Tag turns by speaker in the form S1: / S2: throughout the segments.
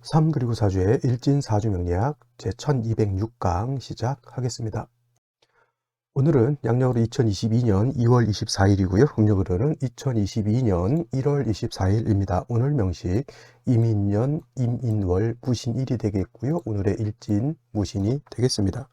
S1: 3 그리고 4주의 일진사주 명리학 제1206강 시작하겠습니다. 오늘은 양력으로 2022년 2월 24일이고요. 음력으로는 2022년 1월 24일입니다. 오늘 명식 이민년 임인월 무신일이 되겠고요. 오늘의 일진 무신이 되겠습니다.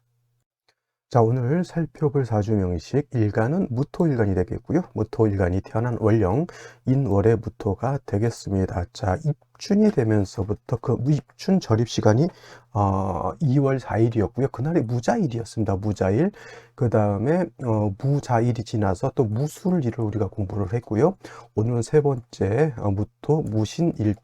S1: 자, 오늘 살펴볼 사주 명식 일간은 무토일간이 되겠고요. 무토일간이 태어난 월령 인월의 무토가 되겠습니다. 자, 입춘이 되면서부터 그 입춘 절입 시간이 2월 4일이었고요. 그날이 무자일이었습니다. 무자일. 그 다음에 무자일이 지나서 또 무술일을 우리가 공부를 했고요. 오늘은 세 번째 무토 무신일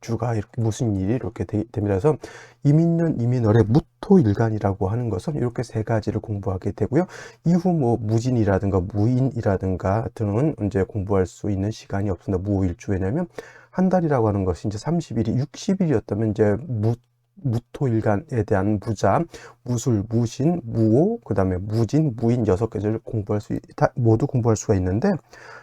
S1: 주가 이렇게 무슨 일이 이렇게 됩니다. 그래서 이민년 이민월의 무토일간이라고 하는 것은 이렇게 세 가지를 공부하게 되고요. 이후 뭐 무진이라든가 무인이라든가 등은 이제 공부할 수 있는 시간이 없습니다. 무일주. 왜냐면 한 달이라고 하는 것이 이제 30일이 60일이었다면 이제 무토일간에 대한 무자, 무술, 무신, 무오, 그 다음에 무진, 무인 6가지를 모두 공부할 수가 있는데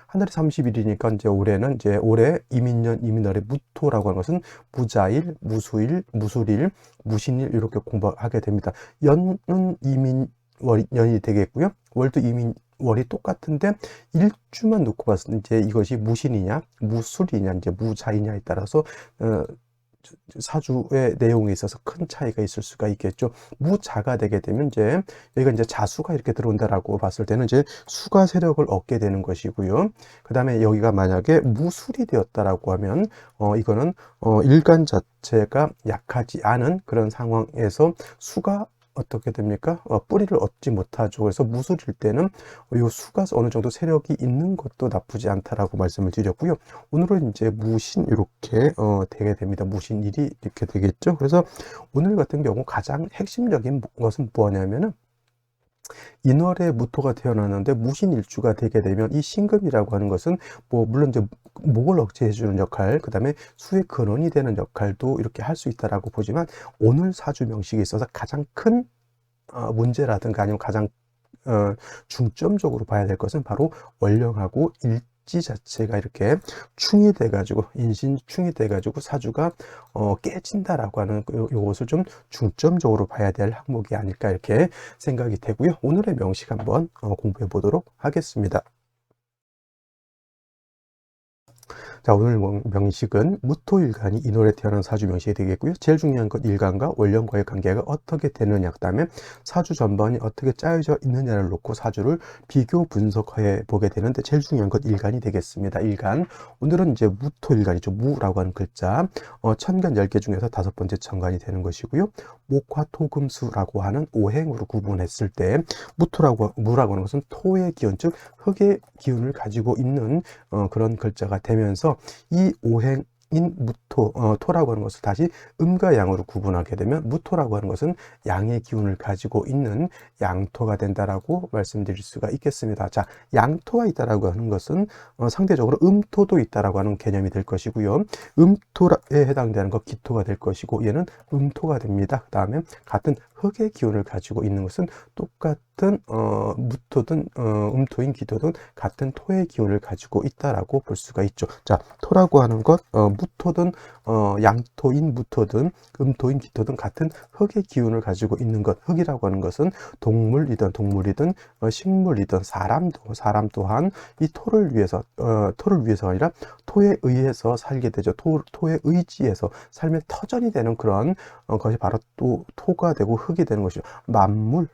S1: 한 달에 30일이니까 이제 올해는 이제 올해 이민년 이민월의 무토라고 하는 것은 무자일, 무수일, 무술일, 무신일 이렇게 공부하게 됩니다. 연은 이민월이 되겠고요. 월도 이민월이 똑같은데 일주만 놓고 봤을 때 이제 이것이 무신이냐, 무술이냐, 이제 무자이냐에 따라서 사주의 내용에 있어서 큰 차이가 있을 수가 있겠죠. 무자가 되게 되면 이제 여기가 이제 자수가 이렇게 들어온다라고 봤을 때는 이제 수가 세력을 얻게 되는 것이고요. 그 다음에 여기가 만약에 무술이 되었다라고 하면 이거는 일간 자체가 약하지 않은 그런 상황에서 수가 어떻게 됩니까? 뿌리를 얻지 못하죠. 그래서 무술일 때는 이 수가 어느 정도 세력이 있는 것도 나쁘지 않다라고 말씀을 드렸고요. 오늘은 이제 무신 이렇게 되게 됩니다. 무신일이 이렇게 되겠죠. 그래서 오늘 같은 경우 가장 핵심적인 것은 뭐냐면은 인월에 무토가 태어나는데 무신일주가 되게 되면 이 신금이라고 하는 것은 뭐 물론 이제 목을 억제해 주는 역할, 그 다음에 수의 근원이 되는 역할도 이렇게 할 수 있다라고 보지만 오늘 사주 명식에 있어서 가장 큰 문제라든가 아니면 가장 중점적으로 봐야 될 것은 바로 월령하고 일지 자체가 이렇게 충이 돼가지고 인신충이 돼가지고 사주가 깨진다라고 하는 이것을 좀 중점적으로 봐야 될 항목이 아닐까 이렇게 생각이 되고요. 오늘의 명식 한번 공부해 보도록 하겠습니다. 자, 오늘 명식은 무토일간이 인월에 태어난 사주 명식이 되겠고요. 제일 중요한 건 일간과 월령과의 관계가 어떻게 되느냐, 그다음에 사주 전반이 어떻게 짜여져 있느냐를 놓고 사주를 비교 분석해 보게 되는데 제일 중요한 건 일간이 되겠습니다. 일간. 오늘은 이제 무토일간이죠. 무라고 하는 글자. 천간 10개 중에서 5번째 천간이 되는 것이고요. 목화토금수라고 하는 오행으로 구분했을 때 무라고 하는 것은 토의 기운, 즉 흙의 기운을 가지고 있는 그런 글자가 되면서 이 오행인 무토, 토라고 하는 것을 다시 음과 양으로 구분하게 되면 무토라고 하는 것은 양의 기운을 가지고 있는 양토가 된다라고 말씀드릴 수가 있겠습니다. 자, 양토가 있다라고 하는 것은 상대적으로 음토도 있다라고 하는 개념이 될 것이고요. 음토에 해당되는 것 기토가 될 것이고 얘는 음토가 됩니다. 그 다음에 같은 흙의 기운을 가지고 있는 것은 똑같은 무토든 음토인 기토든 같은 토의 기운을 가지고 있다라고 볼 수가 있죠. 자, 토라고 하는 것 무토든 양토인 무토든 음토인 기토든 같은 흙의 기운을 가지고 있는 것. 흙이라고 하는 것은 동물이든 식물이든 사람 또한 이 토를 위해서가 아니라 토에 의해서 살게 되죠. 토의 의지에서 삶의 터전이 되는 그런 것이 바로 또 토가 되고 흙이 되는 것이죠.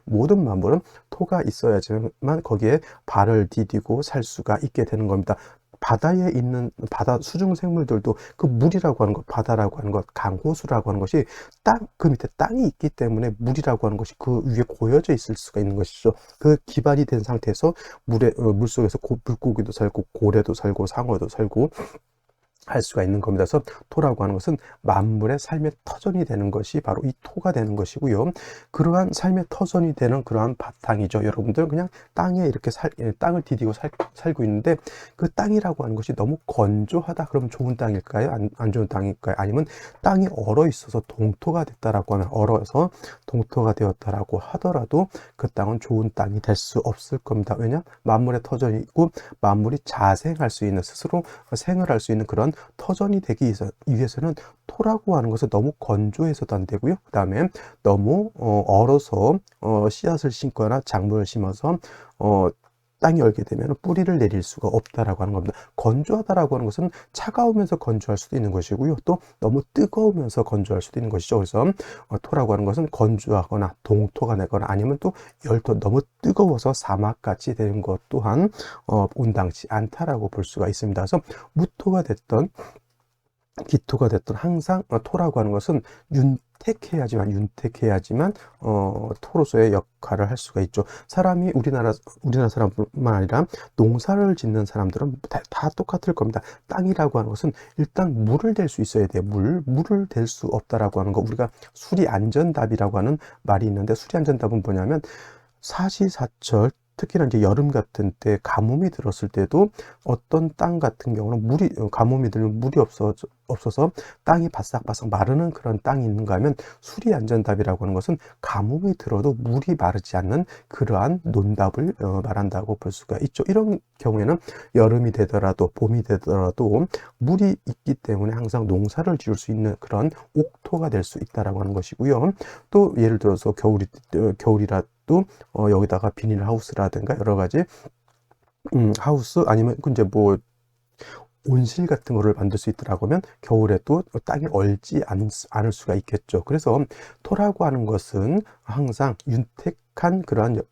S1: 모든 만물은 토가 있어야지만 거기에 발을 디디고 살 수가 있게 되는 겁니다. 바다에 있는 바다 수중 생물들도 그 물이라고 하는 것, 바다라고 하는 것, 강호수라고 하는 것이 그 밑에 땅이 있기 때문에 물이라고 하는 것이 그 위에 고여져 있을 수가 있는 것이죠. 그 기반이 된 상태에서 물속에서 물고기도 살고 고래도 살고 상어도 살고 할 수가 있는 겁니다. 그래서 토라고 하는 것은 만물의 삶의 터전이 되는 것이 바로 이 토가 되는 것이고요. 그러한 삶의 터전이 되는 그러한 바탕이죠. 여러분들 그냥 땅에 이렇게 땅을 디디고 살고 있는데 그 땅이라고 하는 것이 너무 건조하다 그러면 좋은 땅일까요? 안 좋은 땅일까요? 아니면 땅이 얼어 있어서 동토가 됐다라고 하면 얼어서 동토가 되었다라고 하더라도 그 땅은 좋은 땅이 될 수 없을 겁니다. 왜냐? 만물의 터전이고 만물이 자생할 수 있는 스스로 생을 할 수 있는 그런 터전이 되기 위해서는 토라고 하는 것은 너무 건조해서도 안 되고요. 그 다음에 너무 얼어서 씨앗을 심거나 작물을 심어서 땅이 얼게 되면 뿌리를 내릴 수가 없다라고 하는 겁니다. 건조하다라고 하는 것은 차가우면서 건조할 수도 있는 것이고요. 또 너무 뜨거우면서 건조할 수도 있는 것이죠. 그래서 토라고 하는 것은 건조하거나 동토가 되거나 아니면 또 열토 너무 뜨거워서 사막같이 되는 것 또한 온당치 않다라고 볼 수가 있습니다. 그래서 무토가 됐던 기토가 됐던 항상 토라고 하는 것은 윤택해야지만 토로서의 역할을 할 수가 있죠. 사람이 우리나라 사람뿐만 아니라 농사를 짓는 사람들은 다 똑같을 겁니다. 땅이라고 하는 것은 일단 물을 댈 수 있어야 돼요. 물을 댈 수 없다라고 하는 거, 우리가 수리안전답이라고 하는 말이 있는데, 수리안전답은 뭐냐면 사시사철, 특히나 이제 여름 같은 때 가뭄이 들었을 때도 어떤 땅 같은 경우는 가뭄이 들면 물이 없어서 땅이 바싹바싹 마르는 그런 땅이 있는가 하면, 수리안전답이라고 하는 것은 가뭄이 들어도 물이 마르지 않는 그러한 논답을 말한다고 볼 수가 있죠. 이런 경우에는 여름이 되더라도 봄이 되더라도 물이 있기 때문에 항상 농사를 지을 수 있는 그런 옥토가 될 수 있다라고 하는 것이고요. 또 예를 들어서 겨울이라 또 여기다가 비닐하우스라든가 여러 가지 하우스, 아니면 이제 뭐 온실 같은 거를 만들 수 있더라고 하면 겨울에도 땅이 얼지 않을 수가 있겠죠. 그래서 토라고 하는 것은 항상 윤택한 그러한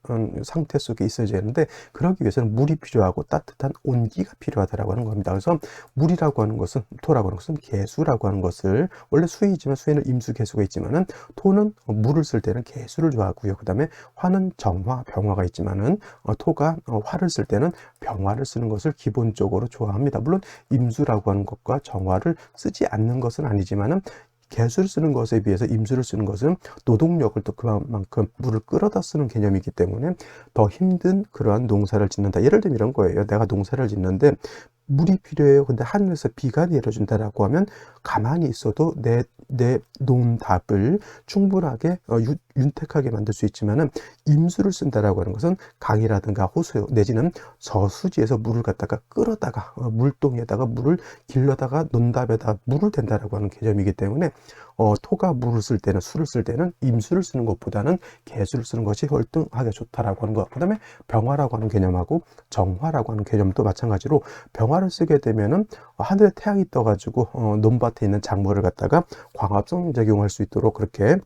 S1: 상태 속에 있어야 되는데, 그러기 위해서는 물이 필요하고 따뜻한 온기가 필요하다라고 하는 겁니다. 그래서 물이라고 하는 것은, 토라고 하는 것은 개수라고 하는 것을, 원래 수이지만 수에는 임수 개수가 있지만은 토는 물을 쓸 때는 개수를 좋아하고요. 그 다음에 화는 정화, 병화가 있지만은 토가 화를 쓸 때는 병화를 쓰는 것을 기본적으로 좋아합니다. 물론 임수라고 하는 것과 정화를 쓰지 않는 것은 아니지만은, 개수를 쓰는 것에 비해서 임수를 쓰는 것은 노동력을 또 그만큼 물을 끌어다 쓰는 개념이기 때문에 더 힘든 그러한 농사를 짓는다. 예를 들면 이런 거예요. 내가 농사를 짓는데 물이 필요해요. 근데 하늘에서 비가 내려준다라고 하면 가만히 있어도 내 논답을 충분하게 윤택하게 만들 수 있지만은, 임수를 쓴다라고 하는 것은 강이라든가 호수 내지는 저수지에서 물을 갖다가 끌어다가 물동에다가 물을 길러다가 논답에다 물을 댄다라고 하는 개념이기 때문에 토가 물을 쓸 때는, 수를 쓸 때는 임수를 쓰는 것보다는 개수를 쓰는 것이 월등하게 좋다라고 하는 것. 그 다음에 병화라고 하는 개념하고 정화라고 하는 개념도 마찬가지로, 병화를 쓰게 되면은 하늘에 태양이 떠가지고 논밭에 있는 작물을 갖다가 광합성 작용할 수 있도록 그렇게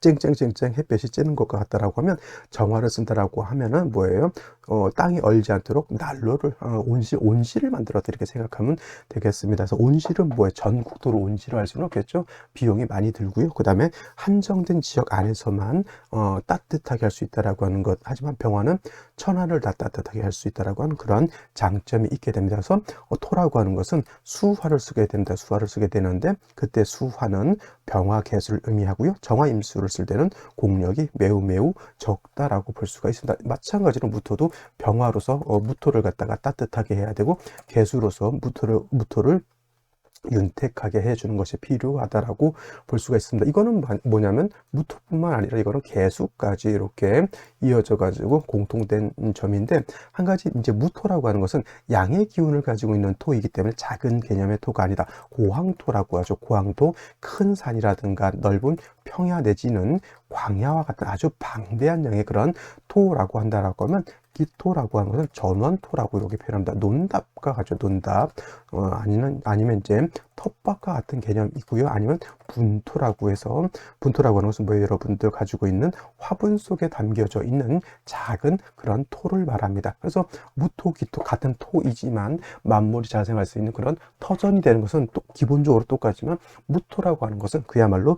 S1: 쨍쨍쨍쨍 햇볕이 쬐는 것과 같다라고 하면, 정화를 쓴다라고 하면은 뭐예요? 땅이 얼지 않도록 난로를 온실을 만들었다 이렇게 생각하면 되겠습니다. 그래서 온실은 뭐예요? 전국도로 온실을 할 수는 없겠죠. 비용이 많이 들고요. 그 다음에 한정된 지역 안에서만 따뜻하게 할 수 있다라고 하는 것. 하지만 병화는 천하를 다 따뜻하게 할 수 있다라고 하는 그런 장점이 있게 됩니다. 그래서 토라고 하는 것은 수화를 쓰게 됩니다. 수화를 쓰게 되는데, 그때 수화는 병화 개수를 의미하고요. 정화 임수를 쓸 때는 공력이 매우 적다라고 볼 수가 있습니다. 마찬가지로 무토도 병화로서 무토를 갖다가 따뜻하게 해야 되고, 개수로서 무토를 윤택하게 해주는 것이 필요하다라고 볼 수가 있습니다. 이거는 뭐냐면 무토뿐만 아니라 이거는 개수까지 이렇게 이어져 가지고 공통된 점인데, 한 가지 이제 무토라고 하는 것은 양의 기운을 가지고 있는 토이기 때문에 작은 개념의 토가 아니다. 고황토라고 하죠. 고황토, 큰 산이라든가 넓은 평야 내지는 광야와 같은 아주 방대한 양의 그런 토라고 한다라고 하면, 기토라고 하는 것은 전원토라고 이렇게 표현합니다. 논답과 같죠. 논답. 아니면 이제 텃밭과 같은 개념이 있고요. 아니면 분토라고 해서, 분토라고 하는 것은 뭐예요? 여러분들 가지고 있는 화분 속에 담겨져 있는 작은 그런 토를 말합니다. 그래서 무토, 기토 같은 토이지만 만물이 자생할 수 있는 그런 터전이 되는 것은 또 기본적으로 똑같지만, 무토라고 하는 것은 그야말로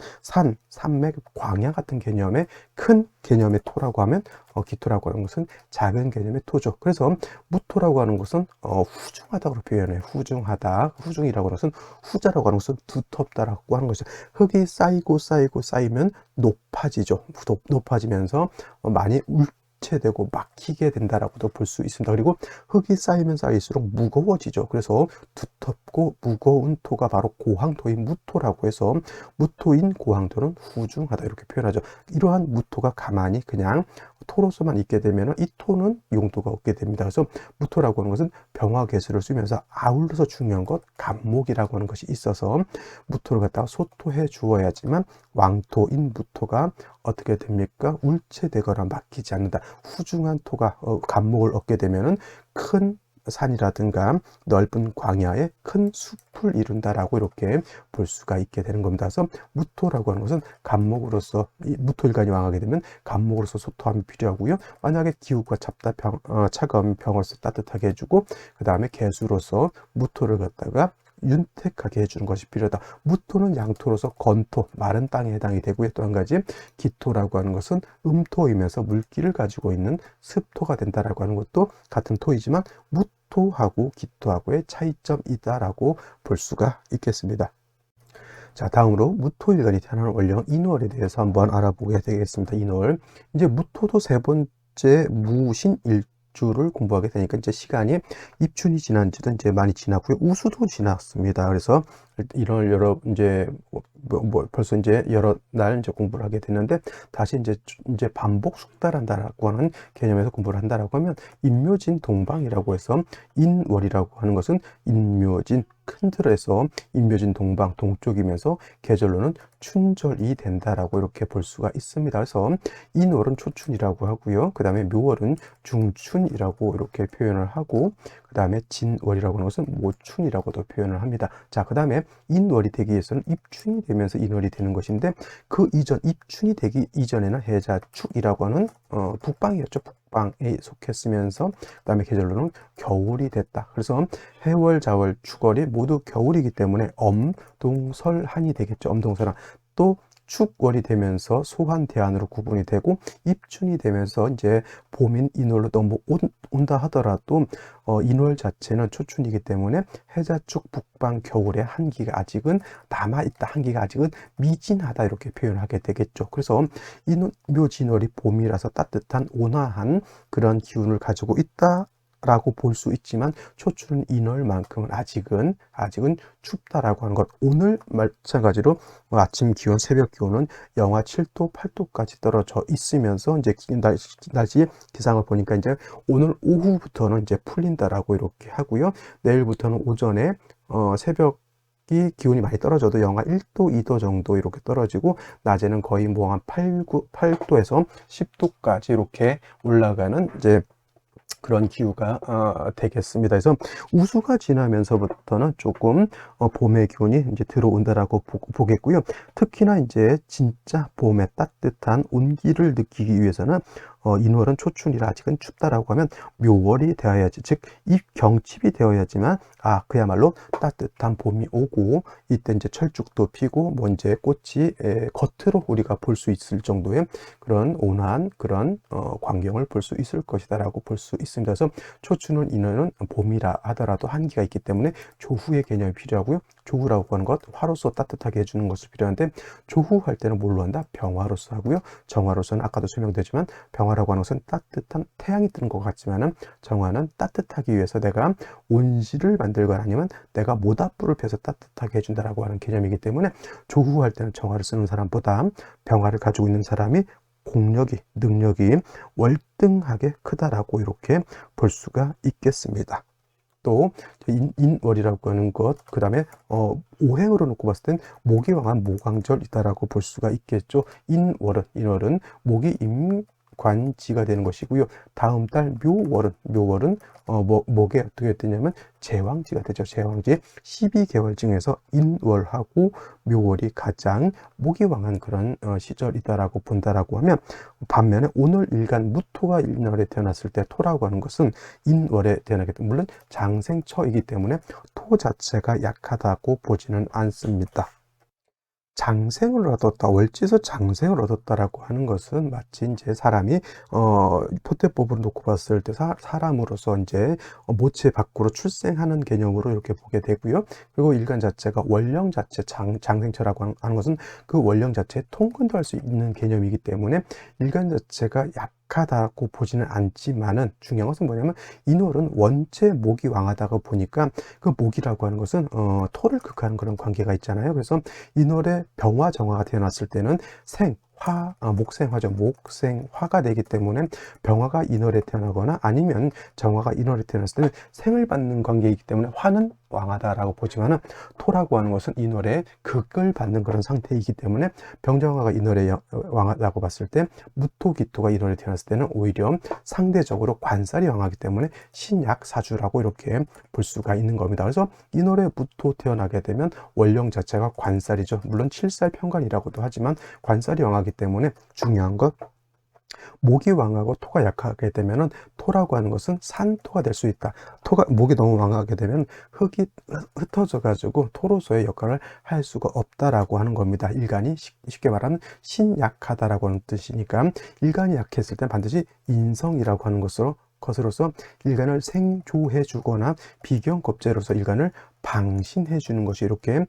S1: 산맥, 광야 같은 개념의 큰 개념의 토라고 하면, 기토라고 하는 것은 작은 개념의 토죠. 그래서 무토라고 하는 것은 후중하다고 표현해요. 후중이라고 하는 것은, 후자라고 하는 것은 두텁다라고 하는 것이죠. 흙이 쌓이면 높아지죠. 높아지면서 많이 울체되고 막히게 된다라고도 볼 수 있습니다. 그리고 흙이 쌓이면 쌓일수록 무거워지죠. 그래서 두텁고 무거운 토가 바로 고황토인 무토라고 해서, 무토인 고황토는 후중하다 이렇게 표현하죠. 이러한 무토가 가만히 그냥 토로서만 있게 되면 이 토는 용도가 없게 됩니다. 그래서 무토라고 하는 것은 병화 개수를 쓰면서 아울러서 중요한 것 간목이라고 하는 것이 있어서 무토를 갖다가 소토해 주어야지만 왕토인 무토가 어떻게 됩니까? 울체되거나 막히지 않는다. 후중한 토가 간목을 얻게 되면은 큰 산이라든가 넓은 광야에 큰 숲을 이룬다라고 이렇게 볼 수가 있게 되는 겁니다. 그래서 무토라고 하는 것은 간목으로서 무토일간이 왕하게 되면 간목으로서 소토함이 필요하고요. 만약에 기후가 찹다 차가운 병으로서 따뜻하게 해주고 그 다음에 개수로서 무토를 갖다가 윤택하게 해주는 것이 필요하다. 무토는 양토로서 건토, 마른 땅에 해당이 되고요. 또 한 가지 기토라고 하는 것은 음토이면서 물기를 가지고 있는 습토가 된다라고 하는 것도 같은 토이지만 무토하고 기토하고의 차이점이다라고 볼 수가 있겠습니다. 자, 다음으로 무토일간이 태어나는 원령 인월에 대해서 한번 알아보게 되겠습니다. 인월. 이제 무토도 세 번째 무신일주를 공부하게 되니까 이제 시간이 입춘이 지난 지도 이제 많이 지났고요. 우수도 지났습니다. 그래서 이런 여러 이제 벌써 이제 여러 날 이제 공부를 하게 됐는데 다시 이제 반복 숙달한다라고 하는 개념에서 공부를 한다라고 하면 인묘진 동방이라고 해서 인월이라고 하는 것은 인묘진 큰 틀에서 인묘진 동방 동쪽이면서 계절로는 춘절이 된다라고 이렇게 볼 수가 있습니다. 그래서 인월은 초춘이라고 하고요. 그 다음에 묘월은 중춘이라고 이렇게 표현을 하고 그 다음에 진월이라고 하는 것은 모춘이라고도 표현을 합니다. 자, 그 다음에 인월이 되기 위해서는 입춘이 되면서 인월이 되는 것인데 그 이전 입춘이 되기 이전에는 해자축이라고 하는 북방이었죠. 북방에 속했으면서 그 다음에 계절로는 겨울이 됐다. 그래서 해월, 자월, 축월이 모두 겨울이기 때문에 엄동설한이 되겠죠. 엄동설한. 또 축월이 되면서 소환 대안으로 구분이 되고 입춘이 되면서 이제 봄인 인월로 넘어온다 하더라도 인월 자체는 초춘이기 때문에 해자축 북방 겨울의 한기가 아직은 남아있다. 한기가 아직은 미진하다 이렇게 표현하게 되겠죠. 그래서 묘진월이 봄이라서 따뜻한 온화한 그런 기운을 가지고 있다 라고 볼 수 있지만 초춘 인월만큼은 아직은 춥다라고 하는 것. 오늘 마찬가지로 아침 기온, 새벽 기온은 영하 7도, 8도까지 떨어져 있으면서 이제 날씨 기상을 보니까 이제 오늘 오후부터는 이제 풀린다라고 이렇게 하고요. 내일부터는 오전에 새벽이 기온이 많이 떨어져도 영하 1도, 2도 정도 이렇게 떨어지고 낮에는 거의 뭐 한 8도에서 10도까지 이렇게 올라가는 이제 그런 기후가 되겠습니다. 그래서 우수가 지나면서부터는 조금 봄의 기운이 이제 들어온다라고 보겠고요. 특히나 이제 진짜 봄의 따뜻한 온기를 느끼기 위해서는 인월은 초춘이라 아직은 춥다라고 하면 묘월이 되어야지, 즉 입경칩이 되어야지만 그야말로 따뜻한 봄이 오고 이때 이제 철쭉도 피고 뭐 이제 꽃이 겉으로 우리가 볼 수 있을 정도의 그런 온화한 그런 광경을 볼 수 있을 것이다라고 볼 수 있습니다. 그래서 초춘은 인월은 봄이라 하더라도 한기가 있기 때문에 조후의 개념이 필요하고요. 조후라고 하는 것, 화로서 따뜻하게 해주는 것이 필요한데 조후할 때는 뭘로 한다? 병화로서 하고요. 정화로서는 아까도 설명되지만 병화라고 하는 것은 따뜻한 태양이 뜨는 것 같지만은 정화는 따뜻하기 위해서 내가 온실을 만들거나 아니면 내가 모닥불을 펴서 따뜻하게 해준다라고 하는 개념이기 때문에 조후할 때는 정화를 쓰는 사람보다 병화를 가지고 있는 사람이 공력이, 능력이 월등하게 크다라고 이렇게 볼 수가 있겠습니다. 또 인월이라고 하는 것, 그 다음에 오행으로 놓고 봤을 땐 목이 왕한 모광절이다라고 볼 수가 있겠죠. 인월은 목이 임관지가 되는 것이고요. 다음 달 묘월은 목에 어떻게 되냐면 제왕지가 되죠. 제왕지 12개월 중에서 인월하고 묘월이 가장 목이 왕한 그런 시절이다라고 본다라고 하면, 반면에 오늘 일간 무토가 인월에 태어났을 때 토라고 하는 것은 인월에 태어나게 되면 물론 장생처이기 때문에 토 자체가 약하다고 보지는 않습니다. 장생을 얻었다, 월지에서 장생을 얻었다라고 하는 것은 마치 이제 사람이 포태법으로 놓고 봤을 때 사람으로서 이제 모체 밖으로 출생하는 개념으로 이렇게 보게 되고요. 그리고 일간 자체가 원령 자체 장생처라고 하는 것은 그 원령 자체에 통근도 할 수 있는 개념이기 때문에 일간 자체가 약하다고 보지는 않지만은 중요한 것은 뭐냐면 인월은 원체 목이 왕하다고 보니까 그 목이라고 하는 것은 토를 극하는 그런 관계가 있잖아요. 그래서 인월에 병화 정화가 태어났을 때는 목생화죠. 목생화가 되기 때문에 병화가 인월에 태어나거나 아니면 정화가 인월에 태어났을 때는 생을 받는 관계이기 때문에 화는 왕하다라고 보지만은 토라고 하는 것은 인월에 극을 받는 그런 상태이기 때문에 병정화가 인월에 왕하다고 봤을 때 무토기토가 인월에 태어났을 때는 오히려 상대적으로 관살이 왕하기 때문에 신약사주라고 이렇게 볼 수가 있는 겁니다. 그래서 인월에 무토 태어나게 되면 원령 자체가 관살이죠. 물론 칠살평관이라고도 하지만 관살이 왕하기 때문에 중요한 것, 목이 왕하고 토가 약하게 되면은 토라고 하는 것은 산토가 될 수 있다. 목이 너무 왕하게 되면 흙이 흩어져 가지고 토로서의 역할을 할 수가 없다라고 하는 겁니다. 일간이 쉽게 말하면 신약하다라고 하는 뜻이니까 일간이 약했을 때 반드시 인성이라고 하는 것으로서 일간을 생조해 주거나 비경겁제로서 일간을 방신해 주는 것이 이렇게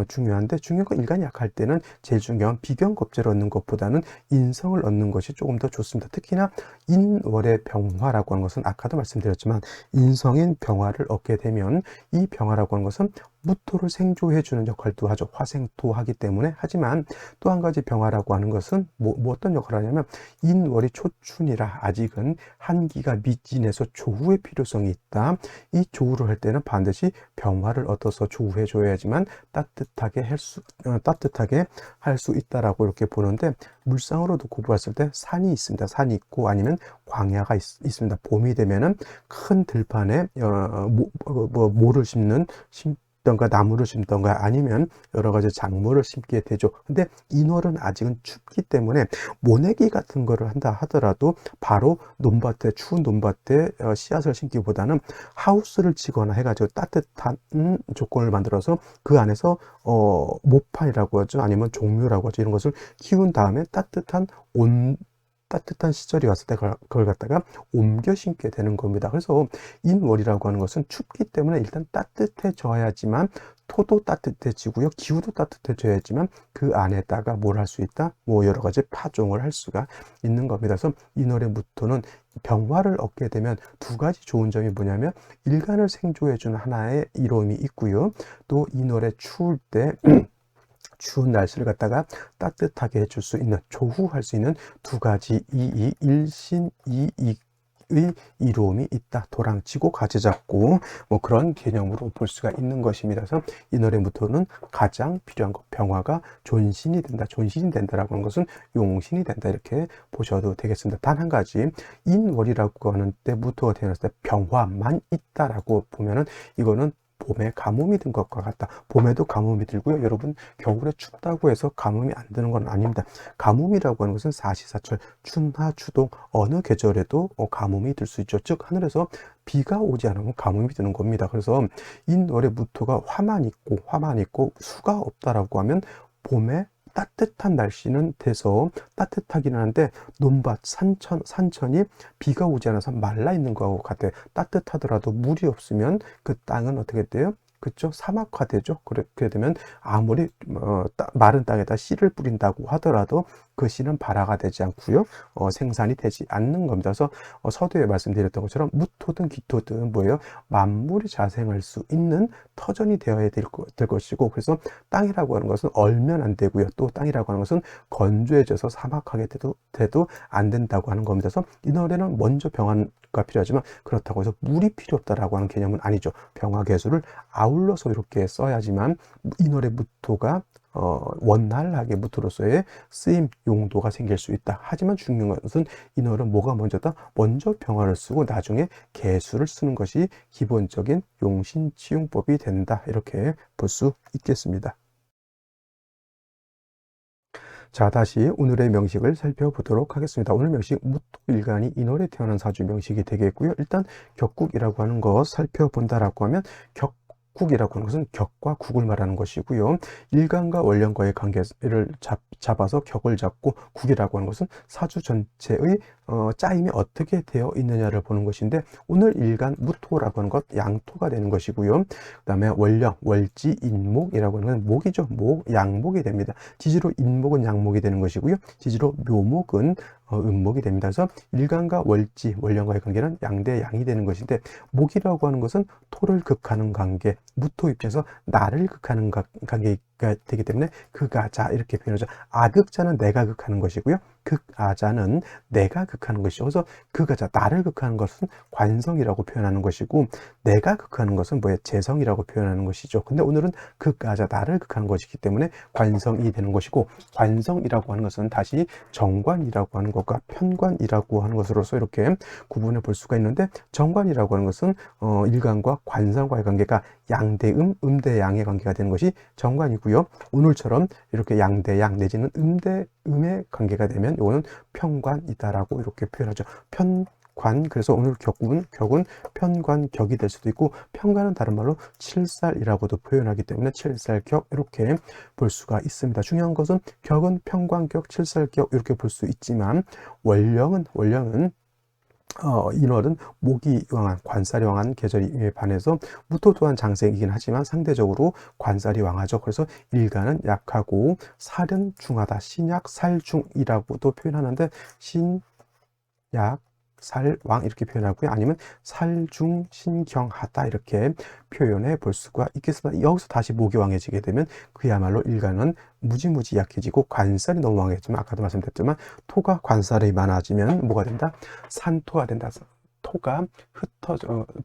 S1: 중요한데, 중요한 건 일간이 약할 때는 제일 중요한 비경겁제를 얻는 것보다는 인성을 얻는 것이 조금 더 좋습니다. 특히나 인월의 병화라고 하는 것은 아까도 말씀드렸지만 인성인 병화를 얻게 되면 이 병화라고 하는 것은 무토를 생조해 주는 역할도 하죠. 화생토하기 때문에. 하지만 또 한 가지 병화라고 하는 것은 어떤 역할을 하냐면 인월이 초춘이라 아직은 한기가 미진해서 조후의 필요성이 있다. 이 조후를 할 때는 반드시 병화를 얻어서 조후해 줘야지만 따뜻하게 할 수 있다라고 이렇게 보는데, 물상으로 놓고 보았을 때 산이 있습니다. 산이 있고 아니면 광야가 있습니다. 봄이 되면은 큰 들판에 모를 심던가 나무를 심던가 아니면 여러 가지 작물을 심게 되죠. 근데 인월은 아직은 춥기 때문에 모내기 같은 거를 한다 하더라도 바로 추운 논밭에 씨앗을 심기보다는 하우스를 치거나 해가지고 따뜻한 조건을 만들어서 그 안에서 모판이라고 하죠. 아니면 종묘라고 하죠. 이런 것을 키운 다음에 따뜻한 시절이 왔을 때 그걸 갖다가 옮겨 심게 되는 겁니다. 그래서 인월이라고 하는 것은 춥기 때문에 일단 따뜻해져야지만 토도 따뜻해지고요. 기후도 따뜻해져야지만 그 안에다가 뭘 할 수 있다? 여러 가지 파종을 할 수가 있는 겁니다. 그래서 인월의 무토는 병화를 얻게 되면 두 가지 좋은 점이 뭐냐면 일간을 생조해주는 하나의 이로움이 있고요. 또 인월에 추울 때 추운 날씨를 갖다가 따뜻하게 해줄 수 있는, 조후할 수 있는 두 가지 일신이익의 이로움이 있다. 도랑치고 가지 잡고 그런 개념으로 볼 수가 있는 것입니다. 그래서 인월의 무토는 가장 필요한 것, 병화가 존신이 된다. 존신이 된다라고 하는 것은 용신이 된다. 이렇게 보셔도 되겠습니다. 단 한 가지, 인월이라고 하는 때 무토가 태어났을 때 병화만 있다라고 보면은 이거는 봄에 가뭄이 든 것과 같다. 봄에도 가뭄이 들고요. 여러분, 겨울에 춥다고 해서 가뭄이 안 드는 건 아닙니다. 가뭄이라고 하는 것은 사시사철, 춘하, 추동 어느 계절에도 가뭄이 들 수 있죠. 즉 하늘에서 비가 오지 않으면 가뭄이 드는 겁니다. 그래서 인월의 무토가 화만 있고 수가 없다라고 하면 봄에 따뜻한 날씨는 돼서 따뜻하긴 하는데 논밭, 산천이 비가 오지 않아서 말라 있는 거하고 같아요. 따뜻하더라도 물이 없으면 그 땅은 어떻게 돼요? 그쵸? 사막화되죠. 그렇게 되면 아무리 마른 땅에다 씨를 뿌린다고 하더라도 그 씨는 발화가 되지 않고요. 생산이 되지 않는 겁니다. 그래서 서두에 말씀드렸던 것처럼 무토든 기토든 뭐예요? 만물이 자생할 수 있는 터전이 되어야 될 것이고, 그래서 땅이라고 하는 것은 얼면 안 되고요. 또 땅이라고 하는 것은 건조해져서 사막하게 돼도 안 된다고 하는 겁니다. 그래서 인월에는 먼저 병화가 필요하지만 그렇다고 해서 물이 필요 없다라고 하는 개념은 아니죠. 병화 개수를 아울러서 이렇게 써야지만 인월의 무토가 원활하게 무토로서의 쓰임 용도가 생길 수 있다. 하지만 중요한 것은 인월은 뭐가 먼저다? 먼저 병화를 쓰고 나중에 개수를 쓰는 것이 기본적인 용신치용법이 된다. 이렇게 볼 수 있겠습니다. 자, 다시 오늘의 명식을 살펴보도록 하겠습니다. 오늘 명식, 무토일간이 인월에 태어난 사주 명식이 되겠고요. 일단 격국이라고 하는 것 살펴본다라고 하면 격국이라고 하는 것은 격과 국을 말하는 것이고요. 일간과 원령과의 관계를 잡아서 격을 잡고, 국이라고 하는 것은 사주 전체의 짜임이 어떻게 되어 있느냐를 보는 것인데, 오늘 일간 무토라고 하는 것 양토가 되는 것이고요. 그 다음에 월령, 월지, 인목이라고 하는 건 목이죠. 목, 양목이 됩니다. 지지로 인목은 양목이 되는 것이고요. 지지로 묘목은 음목이 됩니다. 그래서 일간과 월지, 월령과의 관계는 양대 양이 되는 것인데, 목이라고 하는 것은 토를 극하는 관계, 무토 입장에서 나를 극하는 관계가 되기 때문에 극아자 이렇게 표현하죠. 아극자는 내가 극하는 것이고요. 극아자는 내가 극하는 것이죠. 그래서 극아자, 나를 극하는 것은 관성이라고 표현하는 것이고, 내가 극하는 것은 뭐예요? 재성이라고 표현하는 것이죠. 근데 오늘은 극아자, 나를 극하는 것이기 때문에 관성이 되는 것이고, 관성이라고 하는 것은 다시 정관이라고 하는 것과 편관이라고 하는 것으로서 이렇게 구분해 볼 수가 있는데, 정관이라고 하는 것은 일간과 관성과의 관계가 양대음, 음대양의 관계가 되는 것이 정관이고요. 오늘처럼 이렇게 양대양 내지는 음대음의 관계가 되면 이거는 편관이다라고 이렇게 표현하죠. 편관, 그래서 오늘 격은 편관격이 될 수도 있고, 편관은 다른 말로 칠살이라고도 표현하기 때문에 칠살격 이렇게 볼 수가 있습니다. 중요한 것은 격은 편관격, 칠살격 이렇게 볼 수 있지만, 월령은 인월은 목이 왕한, 관살이 왕한 계절에 반해서 무토 또한 장생이긴 하지만 상대적으로 관살이 왕하죠. 그래서 일간은 약하고 살은 중하다. 신약 살중이라고도 표현하는데, 신약 살왕 이렇게 표현하고요. 아니면 살중 신경하다 이렇게 표현해 볼 수가 있겠습니다. 여기서 다시 목이 왕해지게 되면 그야말로 일간은 무지무지 약해지고 관살이 너무 왕해지면, 아까도 말씀드렸지만 토가 관살이 많아지면 뭐가 된다? 산토가 된다. 토가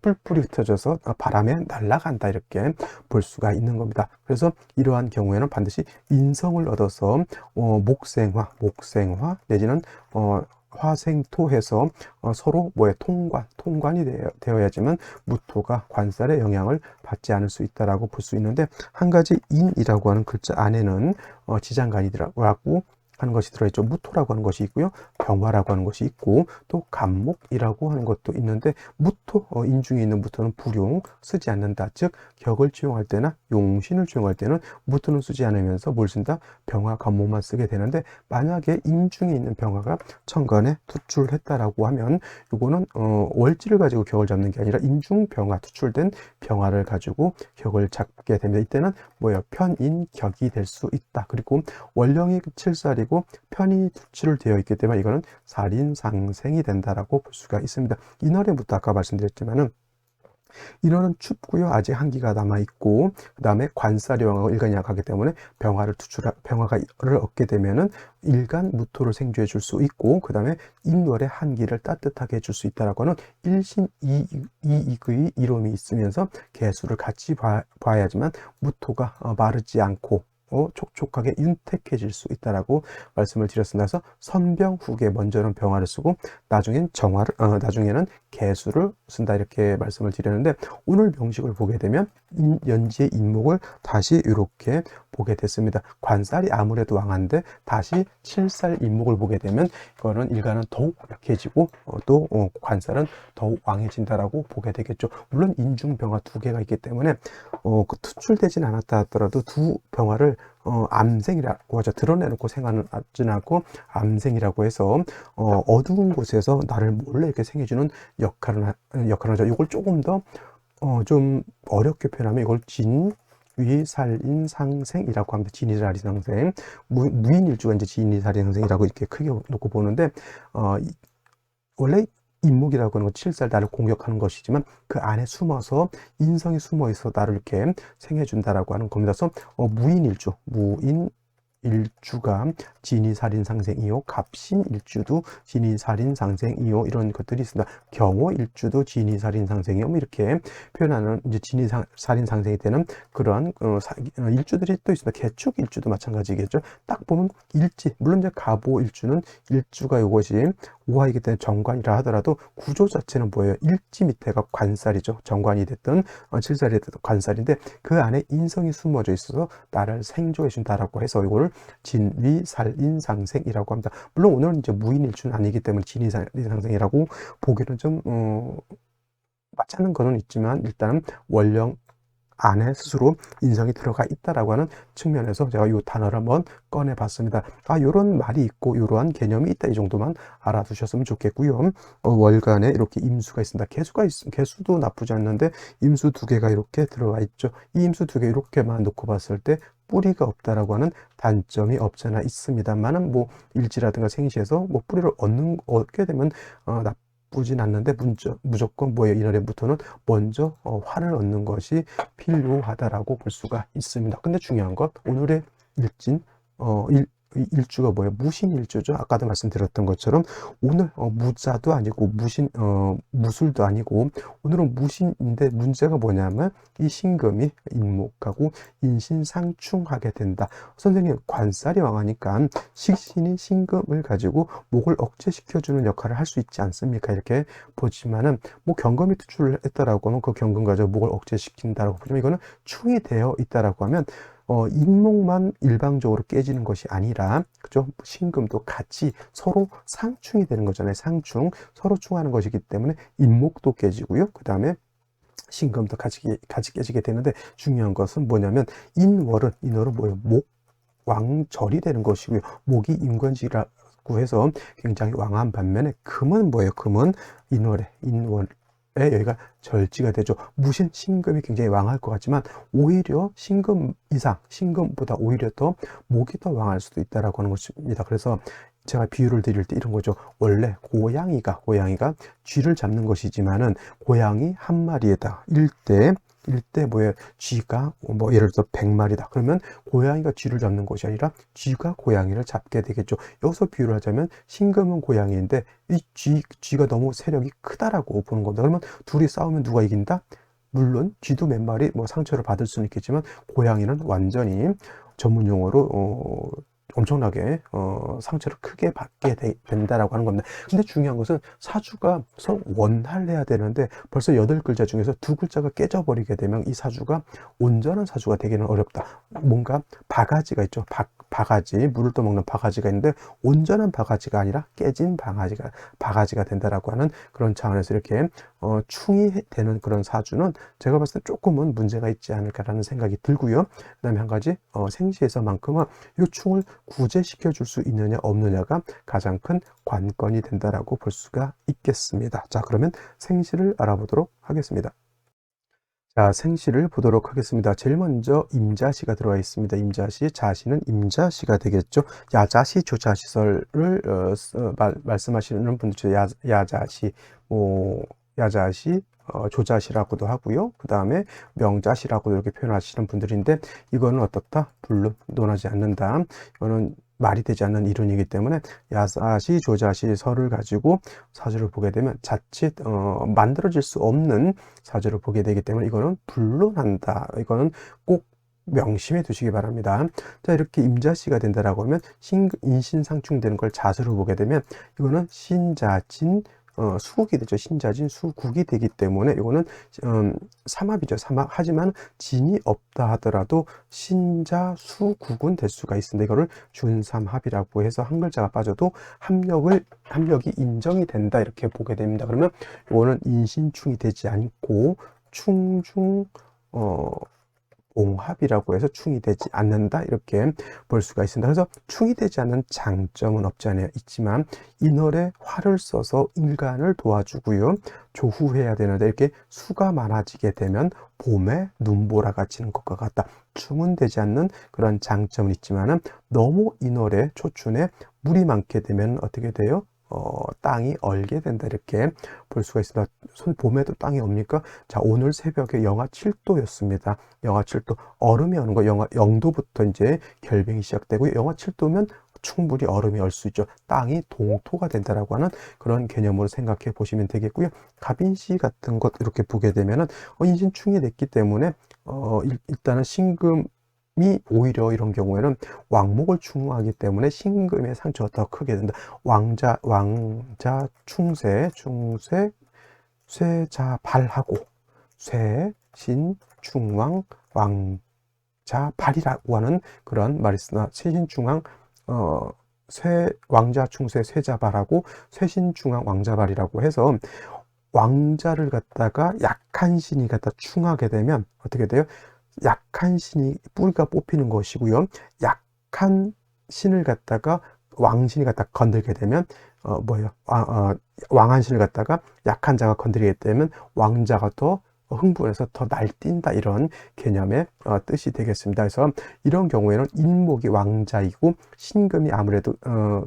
S1: 뿔뿔이 흩어져서 바람에 날아간다 이렇게 볼 수가 있는 겁니다. 그래서 이러한 경우에는 반드시 인성을 얻어서 목생화 내지는 화생토해서 서로 통관이 되어야지만 무토가 관살의 영향을 받지 않을 수 있다라고 볼 수 있는데, 한 가지 인이라고 하는 글자 안에는 지장간이라고 하는 것이 들어있죠. 무토라고 하는 것이 있고요. 병화라고 하는 것이 있고, 또 간목이라고 하는 것도 있는데, 무토, 인중에 있는 무토는 불용, 쓰지 않는다. 즉, 격을 채용할 때나 용신을 채용할 때는 무토는 쓰지 않으면서 뭘 쓴다? 병화, 간목만 쓰게 되는데, 만약에 인중에 있는 병화가 천간에 투출했다라고 하면, 이거는 월지를 가지고 격을 잡는 게 아니라 인중 병화, 투출된 병화를 가지고 격을 잡게 됩니다. 이때는 뭐예요? 편인격이 될 수 있다. 그리고 월령이 7살이고 편이 투출을 되어 있기 때문에 이거는 살인상생이 된다라고 볼 수가 있습니다. 인월에부터 아까 말씀드렸지만은, 인월은 춥고요. 아직 한기가 남아있고, 그 다음에 관살이 왕하고 일간이 약하기 때문에 병화를 얻게 되면은 일간 무토를 생주해 줄 수 있고, 그 다음에 인월의 한기를 따뜻하게 해줄 수 있다라고 하는 일신이익의 이론이 있으면서 개수를 같이 봐야지만 무토가 마르지 않고 촉촉하게 윤택해질 수 있다라고 말씀을 드렸습니다. 그래서 선병후계, 먼저는 병화를 쓰고 나중에는 개수를 쓴다 이렇게 말씀을 드렸는데, 오늘 명식을 보게 되면 연지의 인목을 다시 이렇게 보게 됐습니다. 관살이 아무래도 왕한데 다시 칠살 인목을 보게 되면 이거는 일간은 더욱 약해지고 또 관살은 더욱 왕해진다라고 보게 되겠죠. 물론 인중병화 두 개가 있기 때문에 투출되진 않았다 하더라도 두 병화를 암생이라고 하죠. 드러내놓고 생하지 않고 암생이라고 해서 어두운 곳에서 나를 몰래 이렇게 생해주는 역할을 하죠. 이걸 조금 더 좀 어렵게 표현하면 이걸 진위살인상생이라고 합니다. 진위살인상생, 무인일주가 이제 진위살인상생이라고 이렇게 크게 놓고 보는데, 원래 인목이라고 하는 건 7살 나를 공격하는 것이지만 그 안에 숨어서 인성이 숨어 있어 나를 이렇게 생해준다라고 하는 겁니다. 그래서 무인일주가 진위살인상생이요, 갑신일주도 진위살인상생이요, 이런 것들이 있습니다. 경호일주도 진위살인상생이요, 이렇게 표현하는 이제 진위살인상생이 되는 그러한 일주들이 또 있습니다. 개축일주도 마찬가지겠죠. 딱 보면 일지, 물론 이제 갑오일주는 일주가 이것이 우화이기 때문에 정관이라 하더라도 구조 자체는 뭐예요? 일지 밑에가 관살이죠. 정관이 됐든 칠살이 됐든 관살인데, 그 안에 인성이 숨어져 있어서 나를 생조해 준다라고 해서 이걸 진위살인상생이라고 합니다. 물론 오늘은 이제 무인일주는 아니기 때문에 진위살인상생이라고 보기는 좀 맞지 않는 거는 있지만, 일단은 월령 안에 스스로 인성이 들어가 있다라고 하는 측면에서 제가 이 단어를 한번 꺼내 봤습니다. 요런 말이 있고 요러한 개념이 있다, 이 정도만 알아두셨으면 좋겠고요. 월간에 이렇게 임수가 있습니다. 개수도 나쁘지 않는데 임수 두 개가 이렇게 들어가 있죠. 이 임수 두 개 이렇게만 놓고 봤을 때 뿌리가 없다라고 하는 단점이 없잖아 있습니다만은, 뭐 일지라든가 생시에서 뭐 뿌리를 얻게 되면 나쁘진 않는데, 무조건 뭐예요? 이날에부터는 먼저 화를 얻는 것이 필요하다라고 볼 수가 있습니다. 근데 중요한 것, 오늘의 일진 일주가 뭐예요? 무신일주죠. 아까도 말씀드렸던 것처럼 오늘 무자도 아니고 무술도 아니고 오늘은 무신인데, 문제가 뭐냐면 이 신금이 인목하고 인신상충하게 된다. 선생님, 관살이 왕하니까 식신이 신금을 가지고 목을 억제시켜주는 역할을 할 수 있지 않습니까? 이렇게 보지만은, 뭐 경금이 투출을 했다라고 하면 그 경금 가지고 목을 억제시킨다라고 보지만, 이거는 충이 되어 있다라고 하면 인목만 일방적으로 깨지는 것이 아니라, 그죠? 신금도 같이 서로 상충이 되는 거잖아요. 상충, 서로 충하는 것이기 때문에 인목도 깨지고요. 그 다음에 신금도 같이 깨지게 되는데, 중요한 것은 뭐냐면 인월은 뭐예요? 목왕절이 되는 것이고요. 목이 임관지라고 해서 굉장히 왕한 반면에, 금은 뭐예요? 금은 인월에 여기가 절지가 되죠. 무신 신금이 굉장히 왕할 것 같지만, 오히려 신금 이상, 신금보다 오히려 더 목이 더 왕할 수도 있다라고 하는 것입니다. 그래서 제가 비유를 드릴 때 이런 거죠. 원래 고양이가 쥐를 잡는 것이지만은, 고양이 한 마리에다 일대 뭐에 쥐가 뭐 예를 들어 100마리다. 그러면 고양이가 쥐를 잡는 것이 아니라 쥐가 고양이를 잡게 되겠죠. 여기서 비유를 하자면 신금은 고양이인데 이 쥐가 너무 세력이 크다라고 보는 겁니다. 그러면 둘이 싸우면 누가 이긴다? 물론 쥐도 몇 마리 뭐 상처를 받을 수는 있겠지만, 고양이는 완전히 전문 용어로 엄청나게 상처를 크게 받게 된다라고 하는 겁니다. 근데 중요한 것은 사주가 원활해야 되는데, 벌써 8글자 중에서 2글자가 깨져버리게 되면 이 사주가 온전한 사주가 되기는 어렵다. 뭔가 바가지가 있죠. 바가지, 물을 떠먹는 바가지가 있는데, 온전한 바가지가 아니라 깨진 바가지가 된다라고 하는 그런 차원에서, 이렇게 충이 되는 그런 사주는 제가 봤을 때 조금은 문제가 있지 않을까라는 생각이 들고요. 그 다음에 한 가지, 생시에서만큼은 이 충을 구제시켜 줄 수 있느냐 없느냐가 가장 큰 관건이 된다라고 볼 수가 있겠습니다. 자, 그러면 생시를 알아보도록 하겠습니다. 자, 생시를 보도록 하겠습니다. 제일 먼저 임자시가 들어와 있습니다. 임자시, 자시는 임자시가 되겠죠. 야자시, 조자시설을 말씀하시는 분들 중에 야자시, 야자시, 조자시라고도 하고요. 그 다음에 명자시라고 이렇게 표현하시는 분들인데, 이거는 어떻다? 불로 논하지 않는다. 이거는 말이 되지 않는 이론이기 때문에, 야자시, 조자시 설을 가지고 사주를 보게 되면 자칫 만들어질 수 없는 사주를 보게 되기 때문에, 이거는 불론한다. 이거는 꼭 명심해 두시기 바랍니다. 자, 이렇게 임자시가 된다라고 하면 인신상충되는 걸 자수로 보게 되면, 이거는 신자진 수국이 되죠. 신자진 수국이 되기 때문에 이거는 삼합이죠. 삼합. 하지만 진이 없다 하더라도 신자 수국은 될 수가 있습니다. 이거를 준삼합이라고 해서 한 글자가 빠져도 합력이 인정이 된다, 이렇게 보게 됩니다. 그러면 이거는 인신충이 되지 않고 충중 옹합이라고 해서 충이 되지 않는다, 이렇게 볼 수가 있습니다. 그래서 충이 되지 않는 장점은 없지 않아요. 있지만 인월에 화를 써서 일간을 도와주고요. 조후해야 되는데, 이렇게 수가 많아지게 되면 봄에 눈보라가 치는 것과 같다. 충은 되지 않는 그런 장점은 있지만은, 너무 인월에 초춘에 물이 많게 되면 어떻게 돼요? 땅이 얼게 된다, 이렇게 볼 수가 있습니다. 봄에도 땅이 옵니까? 자, 오늘 새벽에 영하 7도였습니다. 영하 7도. 얼음이 오는 거, 영하 0도부터 이제 결빙이 시작되고, 영하 7도면 충분히 얼음이 얼 수 있죠. 땅이 동토가 된다라고 하는 그런 개념으로 생각해 보시면 되겠고요. 갑인시 같은 것 이렇게 보게 되면은 인신충이 됐기 때문에 일단은 신금이 오히려 이런 경우에는 왕목을 충하기 때문에 신금의 상처가 더 크게 된다. 왕자 충세, 쇠자발하고 쇠신충왕 왕자발이라고 하는 그런 말이 있으나, 쇠신충왕 왕자충세 쇠자발하고 쇠신충왕 왕자발이라고 해서, 왕자를 갖다가 약한 신이 갖다 충하게 되면 어떻게 돼요? 약한 신이 뿌리가 뽑히는 것이고요. 약한 신을 갖다가 왕신이 갖다 건들게 되면 왕한 신을 갖다가 약한 자가 건드리게 되면 왕자가 더 흥분해서 더 날뛴다, 이런 개념의 뜻이 되겠습니다. 그래서 이런 경우에는 인목이 왕자이고 신금이 아무래도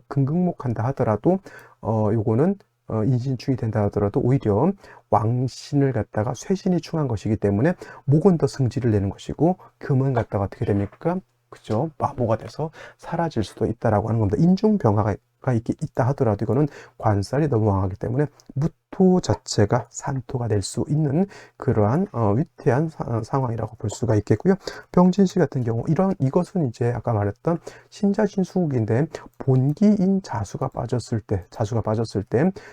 S1: 금극목한다 하더라도 요거는 인신충이 된다 하더라도 오히려 왕신을 갖다가 쇠신이 충한 것이기 때문에 목은 더 승질을 내는 것이고 금은 갖다가 어떻게 됩니까? 그죠? 마모가 돼서 사라질 수도 있다라고 하는 겁니다. 인중병화가 있다 하더라도 이거는 관살이 너무 왕하기 때문에 무토 자체가 산토가 될 수 있는 그러한 위태한 상황이라고 볼 수가 있겠고요. 병진시 같은 경우 이것은 이제 아까 말했던 신자신수국인데 본기인 자수가 빠졌을 때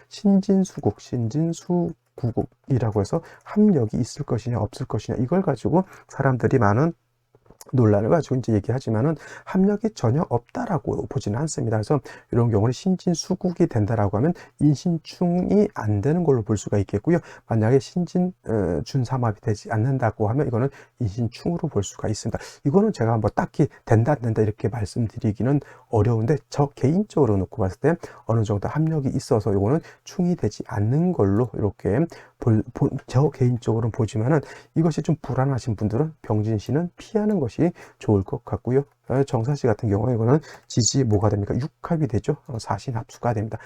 S1: 신진수국, 신진수국이라고 해서 합력이 있을 것이냐 없을 것이냐, 이걸 가지고 사람들이 많은 논란을 가지고 이제 얘기하지만은 합력이 전혀 없다라고 보지는 않습니다. 그래서 이런 경우는 신진수국이 된다라고 하면 인신충이 안 되는 걸로 볼 수가 있겠고요. 만약에 준삼합이 되지 않는다고 하면 이거는 인신충으로 볼 수가 있습니다. 이거는 제가 뭐 딱히 된다 안 된다 이렇게 말씀드리기는 어려운데 저 개인적으로 놓고 봤을 때 어느 정도 합력이 있어서 이거는 충이 되지 않는 걸로 이렇게 저 개인적으로는 보지만은 이것이 좀 불안하신 분들은 병진시는 피하는 것이 좋을 것 같고요. 정사시 같은 경우에 이거는 지지 뭐가 됩니까? 육합이 되죠. 사신합수가 됩니다.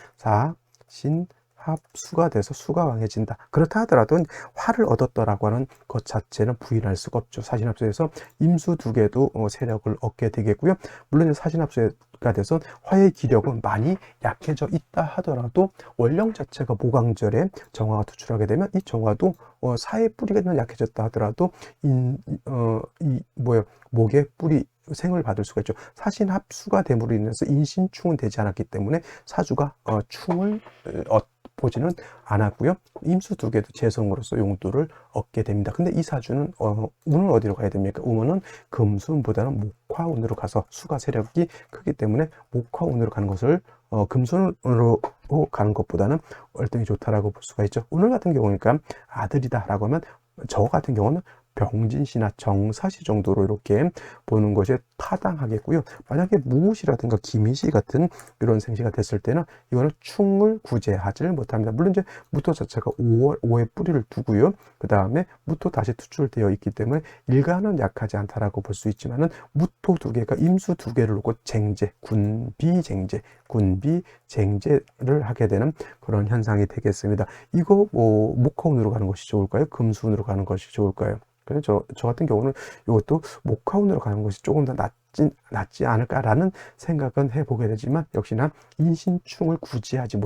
S1: 사신합수가 돼서 수가 왕해진다. 그렇다 하더라도 화를 얻었더라고 하는 것 자체는 부인할 수가 없죠. 사신합수에서 임수 두 개도 세력을 얻게 되겠고요. 물론 사신합수가 돼서 화의 기력은 많이 약해져 있다 하더라도 원령 자체가 모광절에 정화가 투출하게 되면 이 정화도 사의 뿌리가 약해졌다 하더라도 목의 뿌리 생을 받을 수가 있죠. 사신합수가 됨으로 인해서 인신충은 되지 않았기 때문에 사주가 충을 보지는 않았고요. 임수 두 개도 재성으로서 용도를 얻게 됩니다. 근데 이 사주는 운은 어디로 가야 됩니까? 운은 금수운보다는 목화운으로 가서 수가 세력이 크기 때문에 목화운으로 가는 것을 금순으로 가는 것보다는 월등히 좋다라고 볼 수가 있죠. 오늘 같은 경우니까 아들이다라고 하면 저 같은 경우는 병진시나 정사시 정도로 이렇게 보는 것이 타당하겠고요. 만약에 무시라든가 기미시 같은 이런 생시가 됐을 때는 이거는 충을 구제하지를 못합니다. 물론 이제 무토 자체가 5의 뿌리를 두고요. 그 다음에 무토 다시 투출되어 있기 때문에 일간은 약하지 않다라고 볼 수 있지만은 무토 두 개가 임수 두 개를 놓고 쟁제, 군비쟁제를 하게 되는 그런 현상이 되겠습니다. 이거 목화운으로 가는 것이 좋을까요? 금수운으로 가는 것이 좋을까요? 그래서 저 같은 경우는 이것도 목화운으로 가는 것이 조금 더 낫지 않을까라는 생각은 해보게 되지만 역시나 인신충을 구제하지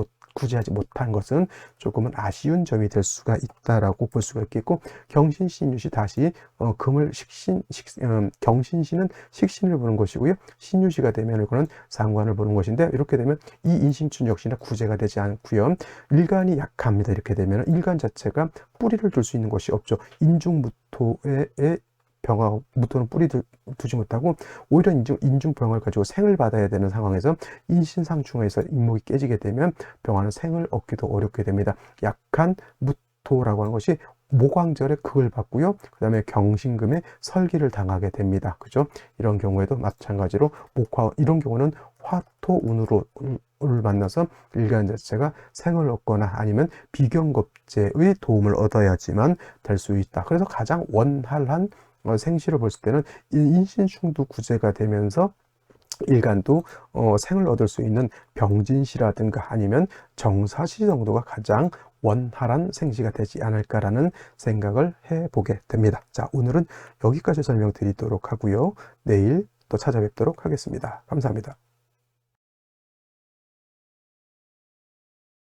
S1: 못한 것은 조금은 아쉬운 점이 될 수가 있다라고 볼 수가 있겠고, 경신신유시 다시 금을 경신시는 식신을 보는 것이고요. 신유시가 되면 이거는 상관을 보는 것인데 이렇게 되면 이 인신충 역시나 구제가 되지 않고요. 일간이 약합니다. 이렇게 되면 일간 자체가 뿌리를 둘 수 있는 것이 없죠. 인중무토의 무토는 뿌리 두지 못하고 오히려 인중병을 가지고 생을 받아야 되는 상황에서 인신상충에서 인목이 깨지게 되면 병화는 생을 얻기도 어렵게 됩니다. 약한 무토라고 하는 것이 모광절의 극을 받고요. 그 다음에 경신금에 설기를 당하게 됩니다. 그죠? 이런 경우에도 마찬가지로 이런 경우는 화토운으로 만나서 일간 자체가 생을 얻거나 아니면 비경겁제의 도움을 얻어야지만 될 수 있다. 그래서 가장 원활한 생시를 볼 때는 인신충도 구제가 되면서 일간도 생을 얻을 수 있는 병진시라든가 아니면 정사시 정도가 가장 원활한 생시가 되지 않을까라는 생각을 해보게 됩니다. 자, 오늘은 여기까지 설명드리도록 하고요. 내일 또 찾아뵙도록 하겠습니다. 감사합니다.